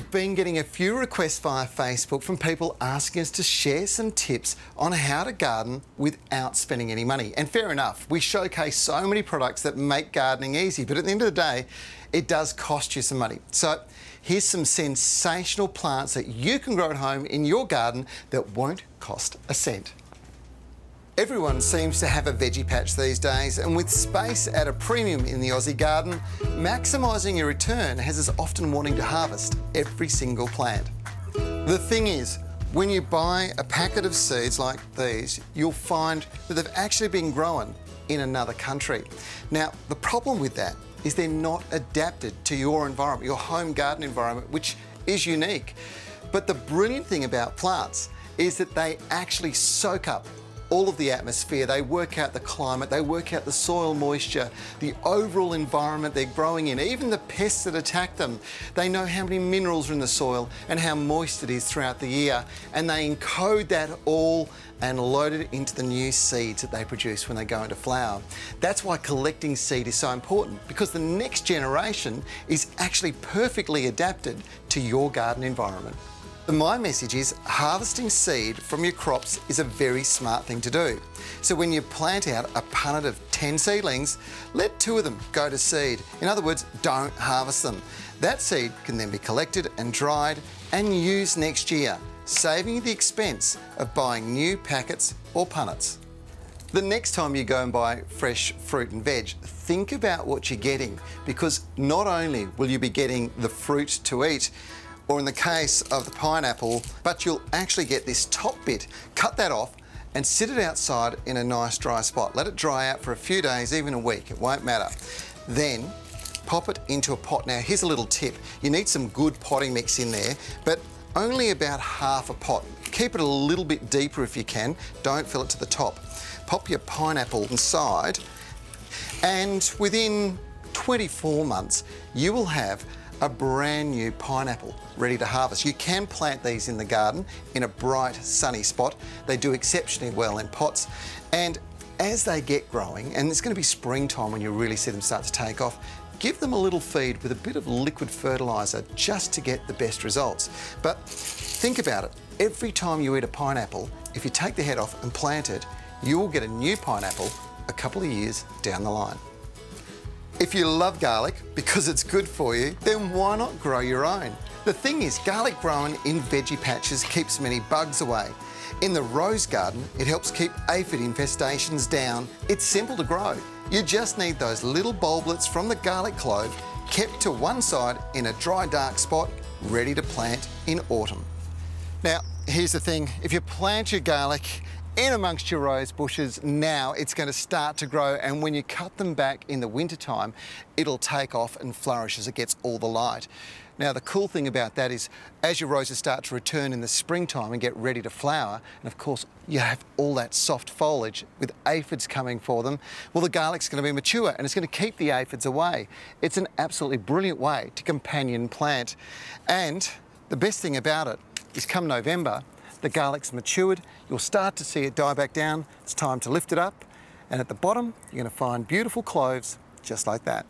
We've been getting a few requests via Facebook from people asking us to share some tips on how to garden without spending any money. And fair enough, we showcase so many products that make gardening easy, but at the end of the day, it does cost you some money. So here's some sensational plants that you can grow at home in your garden that won't cost a cent. Everyone seems to have a veggie patch these days, and with space at a premium in the Aussie garden, maximising your return has us often wanting to harvest every single plant. The thing is, when you buy a packet of seeds like these, you'll find that they've actually been grown in another country. Now, the problem with that is they're not adapted to your environment, your home garden environment, which is unique. But the brilliant thing about plants is that they actually soak up all of the atmosphere. They work out the climate, they work out the soil moisture, the overall environment they're growing in, even the pests that attack them. They know how many minerals are in the soil and how moist it is throughout the year, and they encode that all and load it into the new seeds that they produce when they go into flower. That's why collecting seed is so important, because the next generation is actually perfectly adapted to your garden environment. My message is harvesting seed from your crops is a very smart thing to do. So when you plant out a punnet of 10 seedlings, let 2 of them go to seed. In other words, don't harvest them. That seed can then be collected and dried and used next year, saving you the expense of buying new packets or punnets. The next time you go and buy fresh fruit and veg, think about what you're getting, because not only will you be getting the fruit to eat, or in the case of the pineapple, but you'll actually get this top bit. Cut that off and sit it outside in a nice dry spot. Let it dry out for a few days, even a week, it won't matter. Then pop it into a pot. Now here's a little tip. You need some good potting mix in there, but only about half a pot. Keep it a little bit deeper if you can. Don't fill it to the top. Pop your pineapple inside, and within 24 months, you will have a brand new pineapple ready to harvest. You can plant these in the garden in a bright, sunny spot. They do exceptionally well in pots. And as they get growing, and it's going to be springtime when you really see them start to take off, give them a little feed with a bit of liquid fertiliser just to get the best results. But think about it. Every time you eat a pineapple, if you take the head off and plant it, you'll get a new pineapple a couple of years down the line. If you love garlic because it's good for you, then why not grow your own? The thing is, garlic grown in veggie patches keeps many bugs away. In the rose garden, it helps keep aphid infestations down. It's simple to grow. You just need those little bulblets from the garlic clove kept to one side in a dry, dark spot, ready to plant in autumn. Now, here's the thing. If you plant your garlic in amongst your rose bushes now, it's going to start to grow, and when you cut them back in the winter time, it'll take off and flourish as it gets all the light. Now, the cool thing about that is, as your roses start to return in the springtime and get ready to flower, and of course you have all that soft foliage with aphids coming for them, well, the garlic's going to be mature and it's going to keep the aphids away. It's an absolutely brilliant way to companion plant. And the best thing about it is, come November, the garlic's matured, you'll start to see it die back down. It's time to lift it up, and at the bottom, you're going to find beautiful cloves just like that.